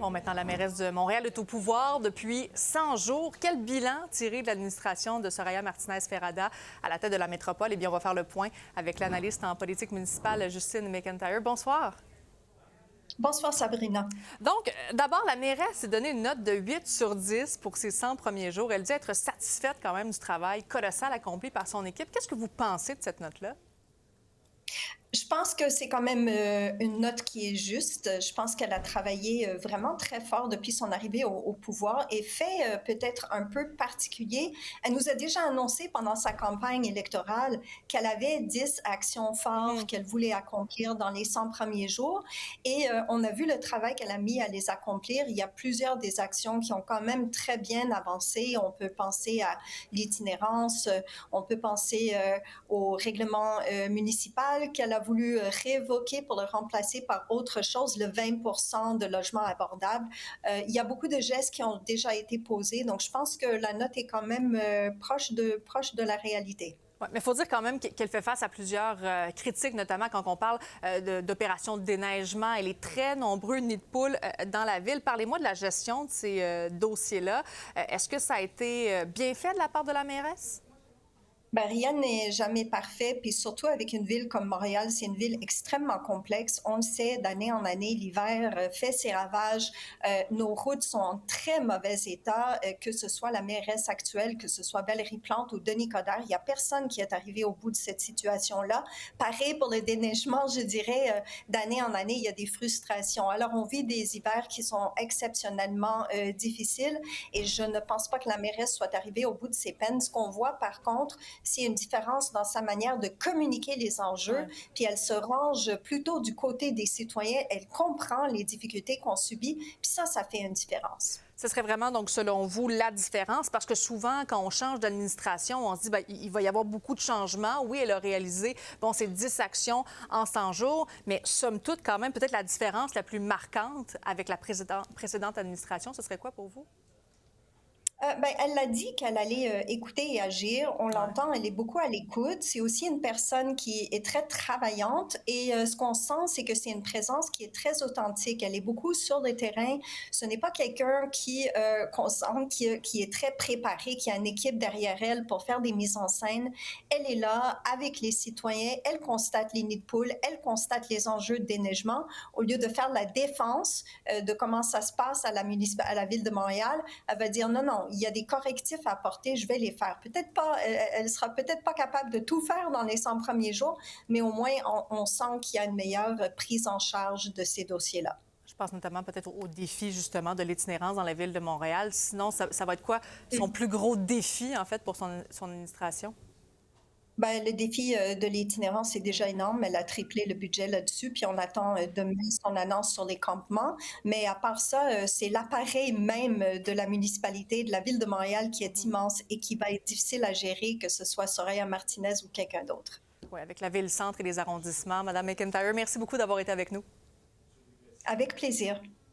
Bon, maintenant, la mairesse de Montréal est au pouvoir depuis 100 jours. Quel bilan tirer de l'administration de Soraya Martinez-Ferrada à la tête de la métropole? Eh bien, on va faire le point avec l'analyste en politique municipale, Justine McIntyre. Bonsoir. Bonsoir Sabrina. Donc, d'abord, la mairesse s'est donné une note de 8 sur 10 pour ses 100 premiers jours. Elle dit être satisfaite quand même du travail colossal accompli par son équipe. Qu'est-ce que vous pensez de cette note-là? Je pense que c'est quand même une note qui est juste. Je pense qu'elle a travaillé vraiment très fort depuis son arrivée au pouvoir et fait peut-être un peu particulier. Elle nous a déjà annoncé pendant sa campagne électorale qu'elle avait 10 actions phares qu'elle voulait accomplir dans les 100 premiers jours et on a vu le travail qu'elle a mis à les accomplir. Il y a plusieurs des actions qui ont quand même très bien avancé. On peut penser à l'itinérance, on peut penser au règlement municipal qu'elle a voulu révoquer pour le remplacer par autre chose, le 20 de logements abordables. Il y a beaucoup de gestes qui ont déjà été posés, donc je pense que la note est quand même proche de la réalité. Ouais, mais il faut dire quand même qu'elle fait face à plusieurs critiques, notamment quand on parle d'opérations de déneigement et les très nombreux nids de poules dans la ville. Parlez-moi de la gestion de ces dossiers-là. Est-ce que ça a été bien fait de la part de la mairesse? Ben, rien n'est jamais parfait, puis surtout avec une ville comme Montréal, c'est une ville extrêmement complexe. On le sait, d'année en année, l'hiver fait ses ravages. Nos routes sont en très mauvais état, que ce soit la mairesse actuelle, que ce soit Valérie Plante ou Denis Coderre. Il n'y a personne qui est arrivé au bout de cette situation-là. Pareil pour le déneigement, je dirais, d'année en année, il y a des frustrations. Alors, on vit des hivers qui sont exceptionnellement difficiles et je ne pense pas que la mairesse soit arrivée au bout de ses peines. Ce qu'on voit, par contre, s'il y a une différence dans sa manière de communiquer les enjeux, Ouais. puis elle se range plutôt du côté des citoyens, elle comprend les difficultés qu'on subit, puis ça fait une différence. Ce serait vraiment, donc, selon vous, la différence? Parce que souvent, quand on change d'administration, on se dit, bien, il va y avoir beaucoup de changements. Oui, elle a réalisé, bon, ces 10 actions en 100 jours, mais somme toute, quand même, peut-être la différence la plus marquante avec la précédente administration, ce serait quoi pour vous? Ben, elle a dit qu'elle allait écouter et agir. On Ouais. l'entend, elle est beaucoup à l'écoute. C'est aussi une personne qui est très travaillante et ce qu'on sent, c'est que c'est une présence qui est très authentique. Elle est beaucoup sur le terrain. Ce n'est pas quelqu'un qu'on sent qui est très préparé, qui a une équipe derrière elle pour faire des mises en scène. Elle est là avec les citoyens. Elle constate les nids de poules. Elle constate les enjeux de déneigement. Au lieu de faire la défense de comment ça se passe à la ville de Montréal, elle va dire non, non, il y a des correctifs à apporter, je vais les faire. Peut-être pas, elle sera peut-être pas capable de tout faire dans les 100 premiers jours, mais au moins on sent qu'il y a une meilleure prise en charge de ces dossiers-là. Je pense notamment peut-être au défi, justement, de l'itinérance dans la ville de Montréal. Sinon, ça va être quoi son plus gros défi, en fait, pour son administration? Ben, le défi de l'itinérance est déjà énorme. Elle a triplé le budget là-dessus, puis on attend demain son annonce sur les campements. Mais à part ça, c'est l'appareil même de la municipalité, de la ville de Montréal qui est immense et qui va être difficile à gérer, que ce soit Soraya Martinez ou quelqu'un d'autre. Oui, avec la ville-centre et les arrondissements. Madame McIntyre, merci beaucoup d'avoir été avec nous. Avec plaisir.